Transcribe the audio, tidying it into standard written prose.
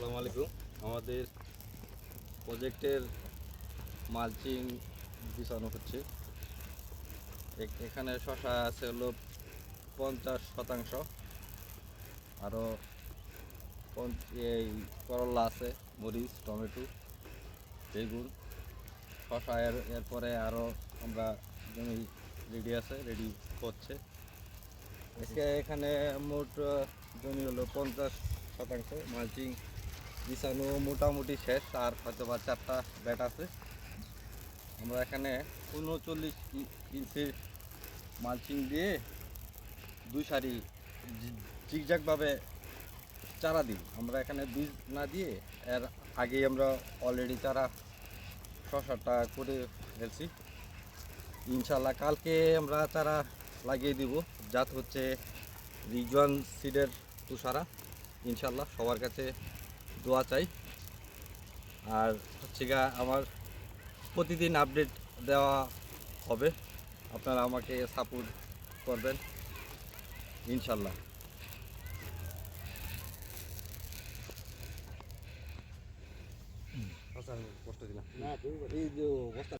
আসসালামু আলাইকুম। আমাদের প্রজেক্টের মালচিং বিছানো হচ্ছে। এখানে শশা আছে হলো 50%, আরও এই করলা আছে, মরিচ, টমেটো, বেগুন, শশা এরপরে আরও আমরা জমি রেডি হচ্ছে। এখানে মোট জমি হলো 50%। মালচিং বিছানো মোটামুটি শেষ, আর হয়তো বা 4টা ব্যাট আছে। আমরা এখানে 39 ইঞ্চির মালচিং দিয়ে 2 সারি জিগজ্যাগভাবে চারা দিই। আমরা এখানে বীজ না দিয়ে এর আগেই আমরা অলরেডি চারা শশাটা করে ফেলছি। ইনশাল্লাহ কালকে আমরা চারা লাগিয়ে দিব। জাত হচ্ছে রিজওয়ান সিডের তুষারা। ইনশাল্লাহ সবার কাছে দোয়া চাই। আর হচ্ছে গা আমার প্রতিদিন আপডেট দেওয়া হবে, আপনারা আমাকে সাপোর্ট করবেন ইনশাল্লাহ। কষ্ট দিলাম না এই যে অবস্থা